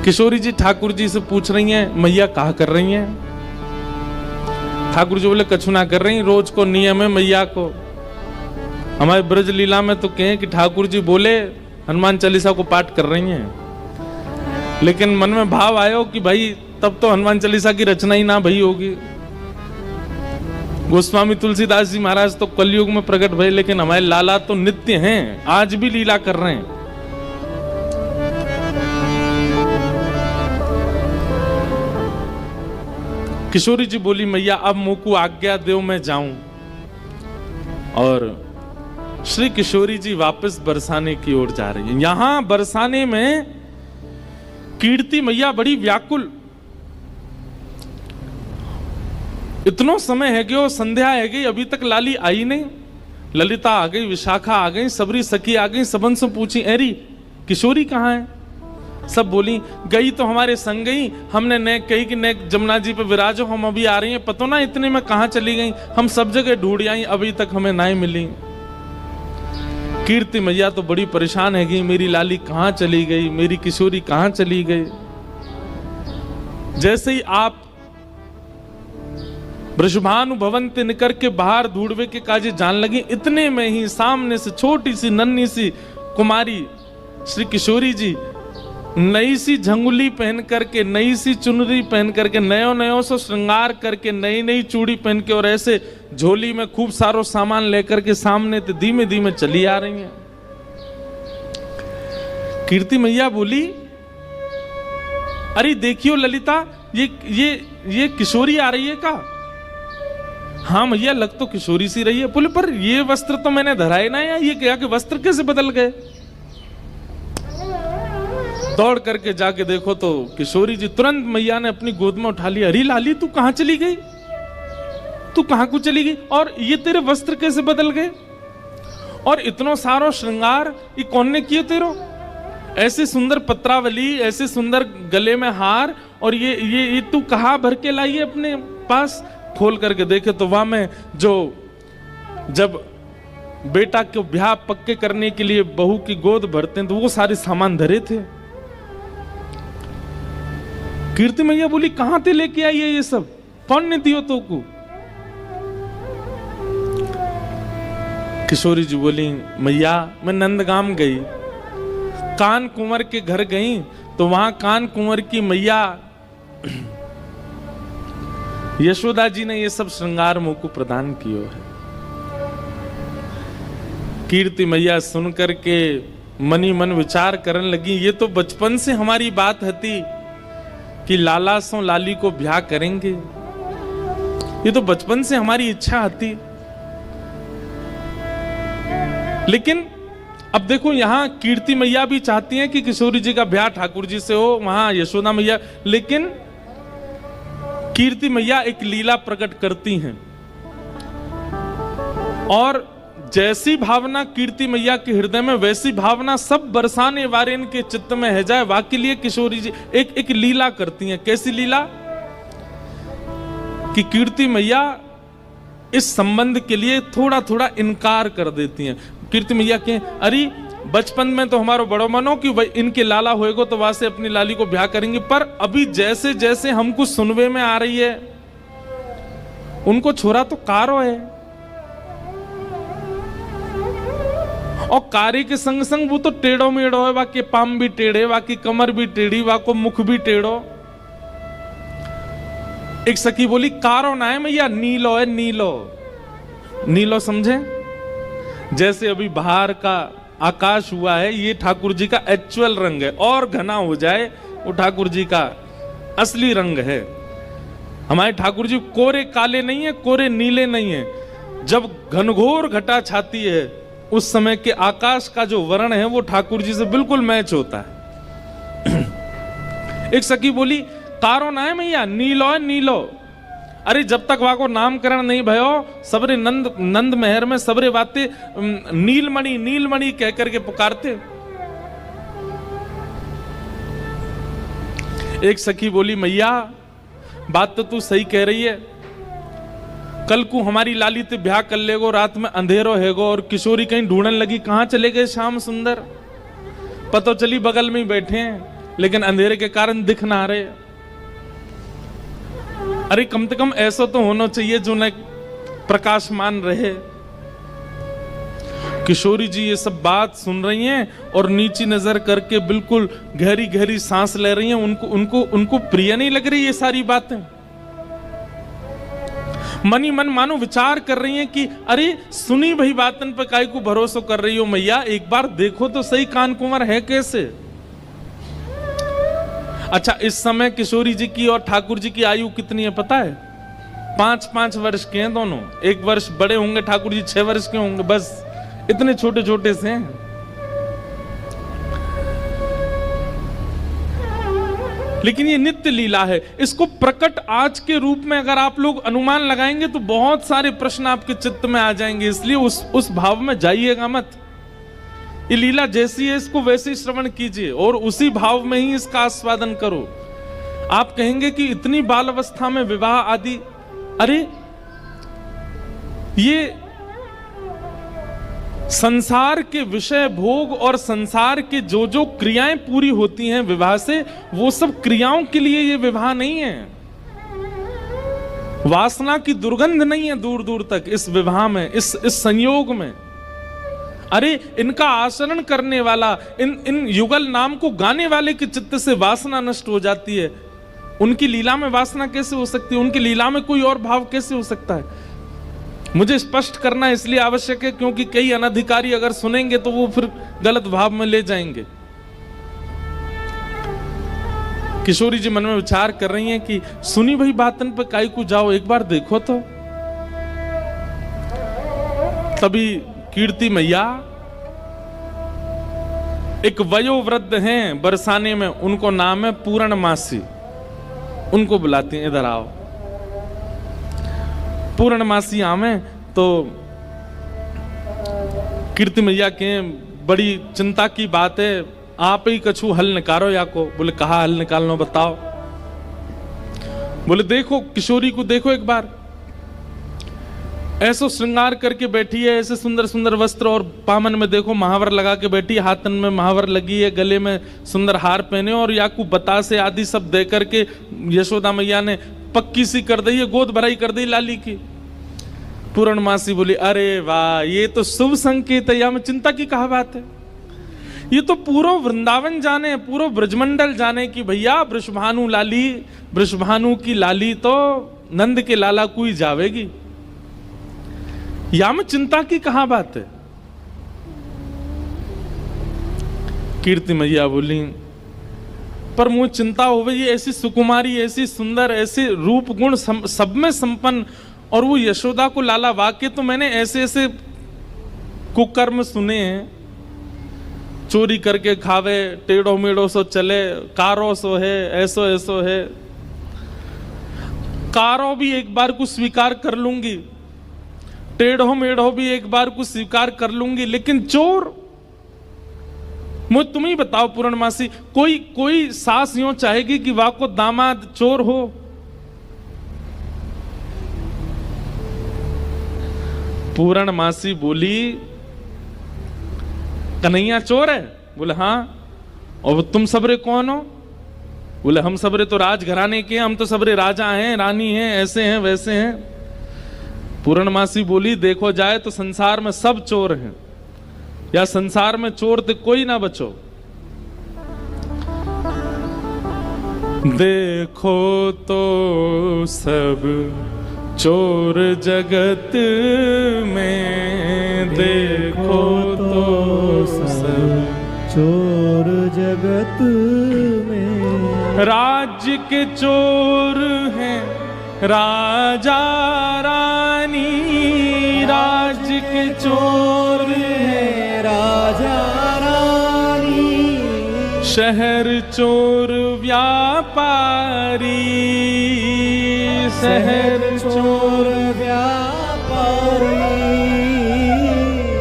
किशोरी जी ठाकुर जी से पूछ रही हैं, मैया कहा कर रही हैं? ठाकुर जी बोले, कछु ना कर रही, रोज को नियम है मैया को। हमारे ब्रज लीला में तो कहें कि ठाकुर जी बोले हनुमान चालीसा को पाठ कर रही हैं, लेकिन मन में भाव आयो कि भाई तब तो हनुमान चालीसा की रचना ही ना भई होगी। गोस्वामी तुलसीदास जी महाराज तो कलयुग में प्रकट भये, लेकिन हमारे लाला तो नित्य हैं, आज भी लीला कर रहे हैं। किशोरी जी बोली, मैया अब मोकू आज्ञा दो मैं जाऊं। और श्री किशोरी जी वापस बरसाने की ओर जा रही है। यहां बरसाने में कीर्ति मैया बड़ी व्याकुल, इतनो समय है गयो, संध्या है गई, अभी तक लाली आई नहीं। ललिता आ गई, विशाखा आ गई, सबरी सखी आ गई, सबन से पूछी, अरे किशोरी कहाँ है? सब बोली, गई तो हमारे संग गई, हमने ने कही कि ने जमुना जी पे विराजो, हम अभी आ रही हैं, पतो ना इतने में कहाँ चली गई, हम सब जगह ढूंढ आई, अभी तक हमें ना मिली। कीर्ति मैया तो बड़ी परेशान है कि मेरी लाली कहाँ चली गई, मेरी किशोरी कहाँ चली गई। जैसे ही आप वृषभानु भवन ते निकर के बाहर ढूंढवे के काजे जान लगी, इतने में ही सामने से छोटी सी नन्ही सी कुमारी श्री किशोरी जी नई सी झंगुली पहन करके, नई सी चुनरी पहन करके, नयो नयो से श्रृंगार करके, नई नई चूड़ी पहन के और ऐसे झोली में खूब सारो सामान लेकर के सामने तो धीमे धीमे चली आ रही हैं। कीर्ति मैया बोली, अरे देखियो ललिता, ये किशोरी आ रही है का? हाँ मैया, लग तो किशोरी सी रही है। बोले, पर ये वस्त्र तो मैंने धराए ना, या ये क्या कि वस्त्र कैसे बदल गए? दौड़ करके जाके देखो तो किशोरी जी, तुरंत मैया ने अपनी गोद में उठा लिया। अरे लाली, तू कहां चली गई? तू कहां को चली गई? और ये तेरे वस्त्र कैसे बदल गए? और इतनो सारो श्रृंगार ये कौन ने किए तेरो? ऐसे सुंदर पत्रावली, ऐसे सुंदर गले में हार, और ये तू कहां भर के लाई है अपने पास? खोल करके देखे तो वहां में जो जब बेटा को ब्याह पक्के करने के लिए बहू की गोद भरते हैं तो वो सारे सामान धरे थे। कीर्ति मैया बोली, कहां ते लेके आई है ये सब? कौन ने दियो तो को? किशोरी जी बोली, मैया मैं नंदगाम गई, कान कुंवर के घर गई, तो वहां कान कुंवर की मैया यशोदा जी ने ये सब श्रृंगार मुझ को प्रदान किया है। कीर्ति मैया सुन करके मनी मन विचार करने लगी, ये तो बचपन से हमारी बात हती कि लाला सो लाली को ब्याह करेंगे, ये तो बचपन से हमारी इच्छा हती। लेकिन अब देखो, यहां कीर्ति मैया भी चाहती हैं कि किशोरी जी का ब्याह ठाकुर जी से हो, वहां यशोदा मैया, लेकिन कीर्ति मैया एक लीला प्रकट करती हैं, और जैसी भावना कीर्ति मैया के हृदय में, वैसी भावना सब बरसाने वारेन के चित्त में है जाए। वाकई लिए किशोरी जी एक लीला करती हैं। कैसी लीला? कि कीर्ति मैया इस संबंध के लिए थोड़ा थोड़ा इनकार कर देती हैं। कीर्ति मैया के, अरे बचपन में तो हमारो बड़ो मनो कि भाई इनके लाला होएगो तो वहां से अपनी लाली को ब्याह करेंगे, पर अभी जैसे जैसे हमको सुनवे में आ रही है, उनको छोरा तो कारो है, और कारी के संग संग वो तो टेढ़ो मेढ़ो है, वाके पाम भी टेढ़े, वाकी कमर भी टेढ़ी, वाको मुख भी टेढ़ो। एक सखी बोली, कारो ना है मैया, नीलो है, नीलो। नीलो समझे? जैसे अभी बाहर का आकाश हुआ है, ये ठाकुर जी का एक्चुअल रंग है, और घना हो जाए वो ठाकुर जी का असली रंग है। हमारे ठाकुर जी कोरे काले नहीं है, कोरे नीले नहीं है। जब घनघोर घटा छाती है, उस समय के आकाश का जो वर्ण है वो ठाकुर जी से बिल्कुल मैच होता है। एक सखी बोली, कारो ना है मैया, नीलो है, नीलो। अरे जब तक वहां को नामकरण नहीं भयो, सबरे नंद महर में सबरे बातें नीलमणि नीलमणि कह करके पुकारते। एक सखी बोली, मैया बात तो तू सही कह रही है, कल को हमारी लाली ते ब्याह कर लेगो, रात में अंधेरो हैगो, और किशोरी कहीं ढूंढने लगी, कहां चले गए श्याम सुंदर? पतो चली बगल में ही बैठे हैं, लेकिन अंधेरे के कारण दिख ना रहे। अरे कम से कम ऐसा तो होना चाहिए जो न प्रकाशमान रहे। किशोरी जी ये सब बात सुन रही हैं और नीची नजर करके बिल्कुल गहरी गहरी सांस ले रही हैं। उनको प्रिय नहीं लग रही ये सारी बातें। मन ही मन मानो विचार कर रही हैं कि अरे सुनी भई बातन पे काहे को भरोसा कर रही हो मैया, एक बार देखो तो सही कान कुंवर है कैसे। अच्छा, इस समय किशोरी जी की और ठाकुर जी की आयु कितनी है पता है? 5-5 वर्ष के हैं दोनों। 1 वर्ष बड़े होंगे ठाकुर जी, 6 वर्ष के होंगे, बस इतने छोटे छोटे से हैं। लेकिन ये नित्य लीला है। इसको प्रकट आज के रूप में अगर आप लोग अनुमान लगाएंगे तो बहुत सारे प्रश्न आपके चित्त में आ जाएंगे। इसलिए उस भाव में जाइएगा मत। ये लीला जैसी है इसको वैसे ही श्रवण कीजिए और उसी भाव में ही इसका आस्वादन करो। आप कहेंगे कि इतनी बाल अवस्था में विवाह आदि, अरे ये संसार के विषय भोग और संसार के जो जो क्रियाएं पूरी होती हैं विवाह से, वो सब क्रियाओं के लिए ये विवाह नहीं है। वासना की दुर्गंध नहीं है दूर दूर तक इस विवाह में, इस संयोग में। अरे इनका आचरण करने वाला, इन युगल नाम को गाने वाले के चित्त से वासना नष्ट हो जाती है। उनकी लीला में वासना कैसे हो सकती है? उनकी लीला में कोई और भाव कैसे हो सकता है? मुझे स्पष्ट करना इसलिए आवश्यक है क्योंकि कई अनधिकारी अगर सुनेंगे तो वो फिर गलत भाव में ले जाएंगे। किशोरी जी मन में विचार कर रही हैं कि सुनी भाई बातन पे काई को जाओ, एक बार देखो तो। तभी कीर्ति मैया एक वयोवृद्ध हैं बरसाने में, उनको नाम है पूर्णमासी, उनको बुलाती हैं, इधर आओ। पूर्णमासी आवे तो कीर्ति मैया के बड़ी चिंता की बात है, आप ही कछु हल निकालो या को। बोले कहा हल निकालना बताओ। बोले देखो किशोरी को देखो एक बार, ऐसो श्रृंगार करके बैठी है, ऐसे सुंदर सुंदर वस्त्र और पामन में देखो महावर लगा के बैठी है, हाथन में महावर लगी है, गले में सुंदर हार पहने और याकू बतासे आदि सब दे करके यशोदा मैया ने पक्की सी कर दी है, गोद भराई कर दी लाली की। पूर्णमासी बोली अरे वाह, ये तो शुभ संकेत है, या में चिंता की कहा बात है। ये तो पूरा वृंदावन जाने, पूरा ब्रजमंडल जाने की भैया वृषभानु लाली, वृषभानु की लाली तो नंद के लाला को ही जावेगी, या में चिंता की कहा बात है। कीर्ति मैया बोली पर मुझे चिंता हो गई, ऐसी सुकुमारी, ऐसी सुंदर, ऐसे रूप गुण सब में संपन्न, और वो यशोदा को लाला, वाक्य तो मैंने ऐसे ऐसे कुकर्म सुने हैं, चोरी करके खावे, टेढ़ो मेढ़ो सो चले, कारो सो है, ऐसो ऐसो है। कारो भी एक बार को स्वीकार कर लूंगी, टेढ़ो मेढ़ो भी एक बार को स्वीकार कर लूंगी, लेकिन चोर, मुझे तुम ही बताओ पूर्णमासी, कोई सास यूं चाहेगी कि वाह को दामाद चोर हो? पूर्णमासी बोली कन्हैया चोर है? बोले हाँ। और तुम सबरे कौन हो? बोले हम सबरे तो राजघराने के, हम तो सबरे राजा हैं, रानी हैं, ऐसे हैं वैसे हैं। पूर्णमासी बोली देखो जाए तो संसार में सब चोर हैं, या संसार में चोर तो कोई ना बचो। देखो तो सब चोर जगत में, देखो तो सब चोर जगत में। राज्य के चोर हैं राजा रानी, राज्य के चोर हैं राजा रानी, शहर चोर व्यापारी, शहर चोर व्यापारी।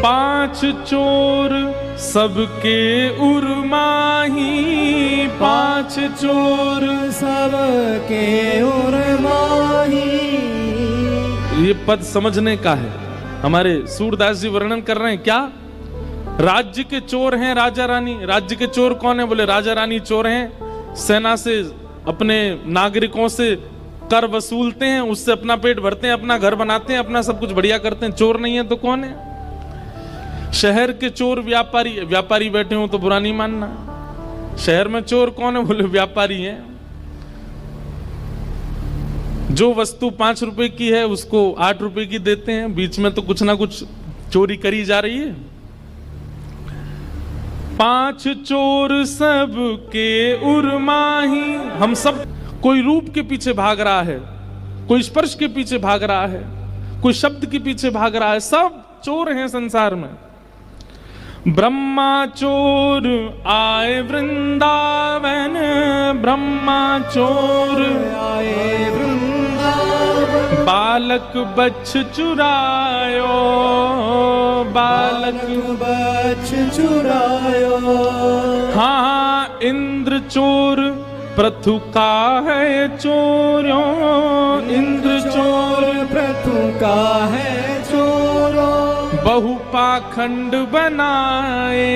5 चोर सबके उर्माही, 5 चोर सबके उर्माही। ये पद समझने का है। हमारे सूरदास जी वर्णन कर रहे हैं क्या? राज्य के चोर हैं राजा रानी। राज्य के चोर कौन है? बोले राजा रानी चोर हैं। सेना से, अपने नागरिकों से कर वसूलते हैं, उससे अपना पेट भरते हैं, अपना घर बनाते हैं, अपना सब कुछ बढ़िया करते हैं। चोर नहीं है तो कौन है? शहर के चोर व्यापारी, व्यापारी बैठे हो तो बुरा नहीं मानना। शहर में चोर कौन है? बोले व्यापारी हैं। जो वस्तु 5 रुपए की है उसको 8 रुपए की देते हैं। बीच में तो कुछ ना कुछ चोरी करी जा रही है। 5 चोर सबके उर्माही। हम सब, कोई रूप के पीछे भाग रहा है, कोई स्पर्श के पीछे भाग रहा है, कोई शब्द के पीछे भाग रहा है। सब चोर हैं संसार में। ब्रह्मा चोर आए वृंदावन, ब्रह्मा चोर आए वृंदावन, बालक बच्छ चुरायो, बालक बच्छ चुरायो। हाँ, इंद्र चोर प्रथु का है चोरों, इंद्र चोर प्रथु का है चोरों। बहुपाखंड बनाए,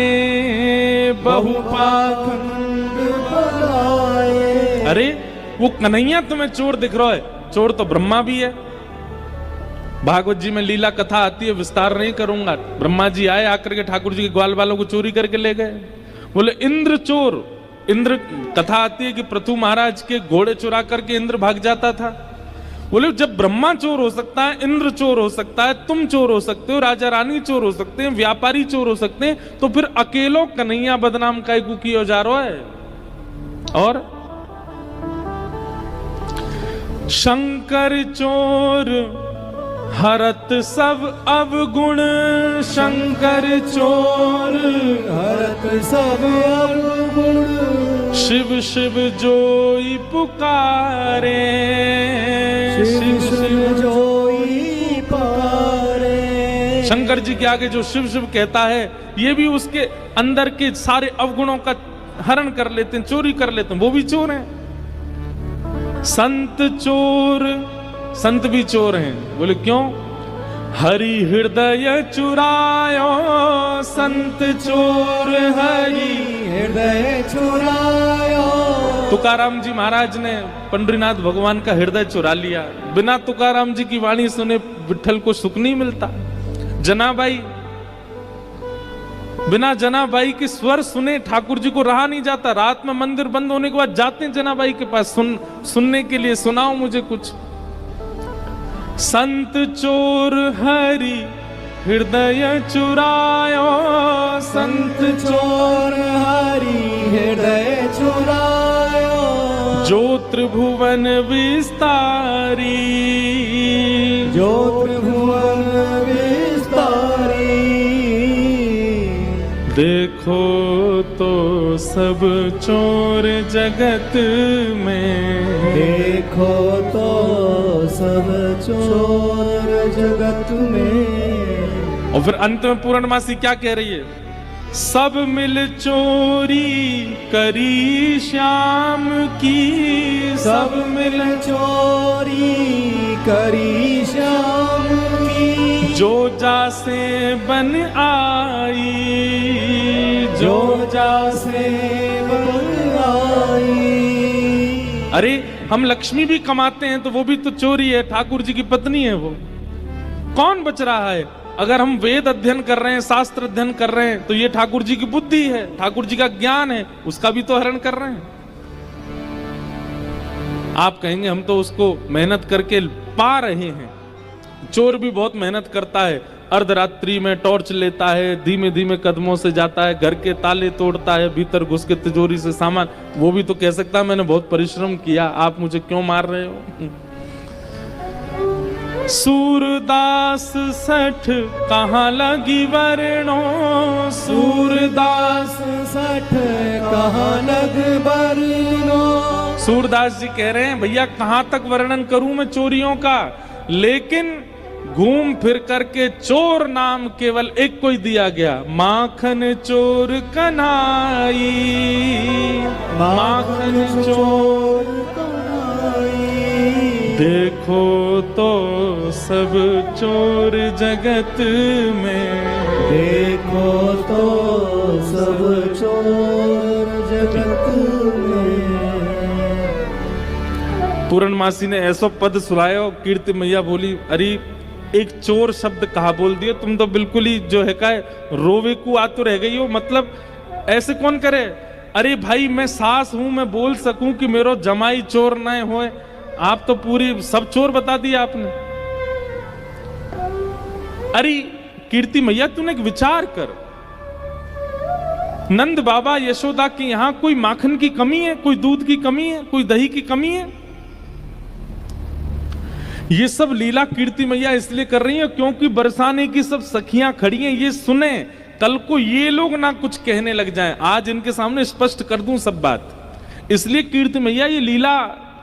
बहुपाखंड बनाए। अरे वो कन्हैया तुम्हें चोर दिख रहा है, चोर तो ब्रह्मा भी है। भागवत जी में लीला कथा आती है, विस्तार नहीं करूंगा। ब्रह्मा जी आए, आकर के ठाकुर जी के ग्वाल वालों को चोरी करके ले गए। बोले इंद्र चोर। इंद्र, कथा आती है कि पृथु महाराज के घोड़े चुरा करके इंद्र भाग जाता था। बोले जब ब्रह्मा चोर हो सकता है, इंद्र चोर हो सकता है, तुम चोर हो सकते हो, राजा रानी चोर हो सकते हैं, व्यापारी चोर हो सकते हैं, तो फिर अकेलो कन्हैया बदनाम काय को किया जा रहा है। और शंकर चोर हरत सब अवगुण, शंकर चोर हरत सब अवगुण। शिव शिव जोई पुकारे, शिव शिव जोई पुकारे। शंकर जी के आगे जो शिव शिव कहता है, ये भी उसके अंदर के सारे अवगुणों का हरण कर लेते हैं, चोरी कर लेते हैं, वो भी चोर हैं। संत चोर, संत भी चोर हैं। बोले क्यों? हरि हृदय चुरायो, संत चोर हरि हृदय चुरायो। तुकाराम जी महाराज ने पंडरीनाथ भगवान का हृदय चुरा लिया। बिना तुकाराम जी की वाणी सुने विठल को सुख नहीं मिलता। जनाबाई, बिना जनाबाई के स्वर सुने ठाकुर जी को रहा नहीं जाता। रात में मंदिर बंद होने के बाद जाते हैं जनाबाई के पास सुनने के लिए, सुनाओ मुझे कुछ। संत चोर हरि हृदय चुरायो, संत चोर हरि हृदय चुरायो। जो त्रिभुवन विस्तारी, जो त्रिभुवन विस्तारी। देखो तो सब चोर जगत में, देखो तो सब चोर जगत में। और फिर अंत में पूर्णमासी क्या कह रही है? सब मिल चोरी करी श्याम की, सब मिल चोरी करी श्याम की। जो जासे बन आई, जो जासे बन आई। अरे हम लक्ष्मी भी कमाते हैं तो वो भी तो चोरी है। ठाकुर जी की पत्नी है वो। कौन बच रहा है? अगर हम वेद अध्ययन कर रहे हैं, शास्त्र अध्ययन कर रहे हैं, तो ये ठाकुर जी की बुद्धि है, ठाकुर जी का ज्ञान है, उसका भी तो हरण कर रहे हैं। आप कहेंगे हम तो उसको मेहनत करके पा रहे हैं। चोर भी बहुत मेहनत करता है। अर्धरात्रि में टॉर्च लेता है, धीमे धीमे कदमों से जाता है, घर के ताले तोड़ता है, भीतर घुस के तिजोरी से सामान, वो भी तो कह सकता है मैंने बहुत परिश्रम किया, आप मुझे क्यों मार रहे हो? सूरदास सठ कहाँ लगी वरणो, सूरदास सठ कहाँ लग वरणो। सूरदास जी कह रहे हैं भैया कहां तक वर्णन करूं मैं चोरियों का, लेकिन घूम फिर करके चोर नाम केवल एक को ही दिया गया, माखन चोर कन्हाई, माखन चोर कन्हाई। देखो तो सब चोर जगत में, देखो तो सब चोर जगत में। पूर्णमासी ने ऐसा पद सुनायो, कीर्ति मैया बोली, अरे एक चोर शब्द कहा बोल दिए, तुम तो बिल्कुल ही जो है का रोवे को आतुर रह गई हो, मतलब ऐसे कौन करे। अरे भाई मैं सास हूं, मैं बोल सकूं कि मेरो जमाई चोर न होए, आप तो पूरी सब चोर बता दिया आपने। अरे कीर्ति मैया तूने एक विचार कर, नंद बाबा यशोदा के यहां कोई माखन की कमी है, कोई दूध की कमी है, कोई दही की कमी है? ये सब लीला कीर्ति मैया इसलिए कर रही है क्योंकि बरसाने की सब सखियां खड़ी हैं, ये सुने, कल को ये लोग ना कुछ कहने लग जाएं। आज इनके सामने स्पष्ट कर दूं सब बात, इसलिए कीर्ति मैया ये लीला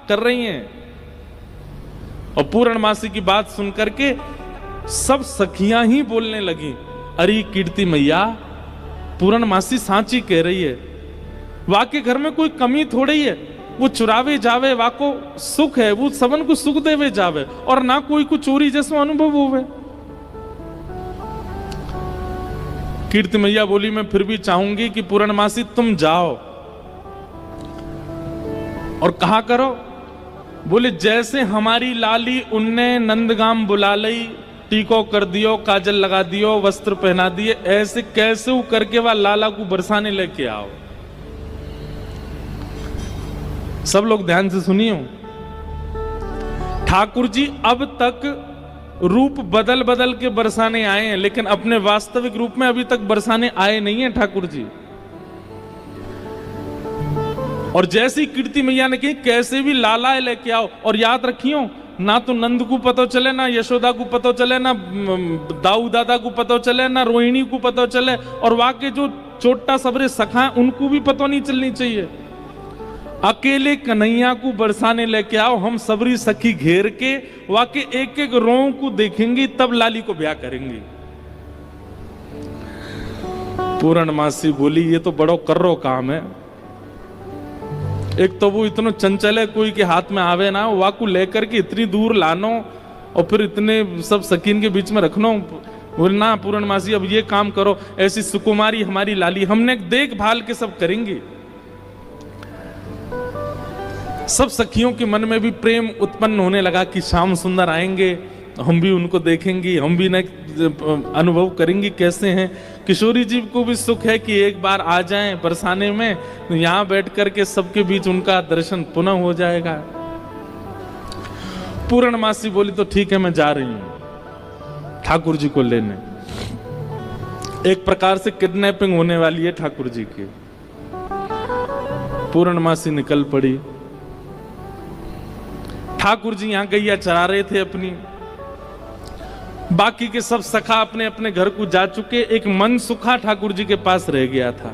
कर रही हैं। और पूर्णमासी की बात सुनकर के सब सखियां ही बोलने लगी, अरे कीर्ति मैया पूर्णमासी सांची कह रही है, वाके घर में कोई कमी थोड़ी है, वो चुरावे जावे वाको सुख है, वो सबन को सुख देवे जावे, और ना कोई को चोरी जैसा अनुभव होवे। कीर्ति मैया बोली, मैं फिर भी चाहूंगी कि पूर्णमासी तुम जाओ और कहा करो, बोले जैसे हमारी लाली उनने नंदगाम बुला लई, टीको कर दियो, काजल लगा दियो, वस्त्र पहना दिए, ऐसे कैसे वो करके वह लाला को बरसाने लेके आओ। सब लोग ध्यान से सुनियो, ठाकुर जी अब तक रूप बदल बदल के बरसाने आए हैं, लेकिन अपने वास्तविक रूप में अभी तक बरसाने आए नहीं है ठाकुर जी। और जैसी कीर्ति मैया ने कही कैसे भी लाला लेके आओ, और याद रखियो ना तो नंद को पता चले, ना यशोदा को पता चले, ना दाऊ दादा को पता चले, ना रोहिणी को पता चले, और वाके जो छोटा सबरे सखा है उनको भी पता नहीं चलनी चाहिए। अकेले कन्हैया को बरसाने लेके आओ, हम सबरी सखी घेर के वाके एक एक रों को देखेंगे, तब लाली को ब्याह करेंगे। पूर्णमासी बोली, ये तो बड़ो कर्रो काम है, एक तो वो इतना चंचल है, कोई के हाथ में आवे ना, वाकू लेकर के इतनी दूर लानो और फिर इतने सब सकीन के बीच में रखनो। बोलना पूर्णमासी अब ये काम करो, ऐसी सुकुमारी हमारी लाली, हमने देखभाल के सब करेंगे। सब सखियों के मन में भी प्रेम उत्पन्न होने लगा कि श्याम सुंदर आएंगे, हम भी उनको देखेंगे, हम भी न अनुभव करेंगे कैसे हैं। किशोरी जी को भी सुख है कि एक बार आ जाएं बरसाने में, तो यहां बैठ करके सबके बीच उनका दर्शन पुनः हो जाएगा। पूर्णमासी बोली, तो ठीक है मैं जा रही हूं ठाकुर जी को लेने। एक प्रकार से किडनैपिंग होने वाली है ठाकुर जी की। पूर्णमासी निकल पड़ी। ठाकुर जी यहां गैया चरा रहे थे अपनी, बाकी के सब सखा अपने अपने घर को जा चुके, एक मन सुखा ठाकुर जी के पास रह गया था।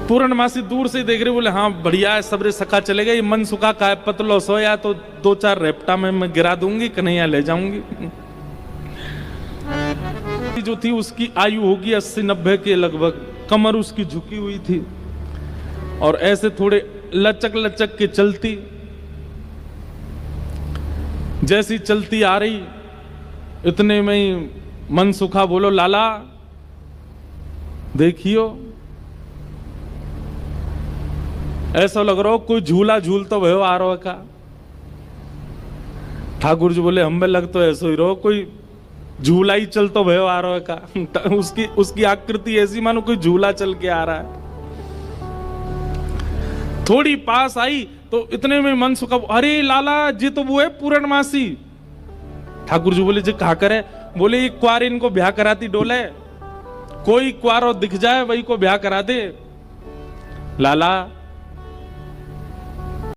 पूर्णमासी दूर से देख रहे, बोले हाँ बढ़िया है, सबरे सखा चले गए, मन सुखा का है, पतलो सोया तो 2-4 रेपटा में मैं गिरा दूंगी, कन्हैया ले जाऊंगी। जो थी उसकी आयु होगी 80-90 के लगभग, कमर उसकी झुकी हुई थी और ऐसे थोड़े लचक लचक के चलती। जैसी चलती आ रही इतने में ही मन सुखा बोलो, लाला देखियो, ऐसा लग रहा हो कोई झूला झूल तो भयो आ रहा का। ठाकुर जी बोले, हमें लग तो ऐसा ही रहो कोई झूला ही चल तो भयो आ रहा का। उसकी आकृति ऐसी मानो कोई झूला चल के आ रहा है। थोड़ी पास आई तो इतने में मन सुखा, अरे लाला जी तो वो है पूर्णमासी। ठाकुर जी बोले, जी कहा करे? बोले ये क्वार इनको ब्याह कराती डोले, कोई क्वार और दिख जाए वही को ब्याह करा दे। लाला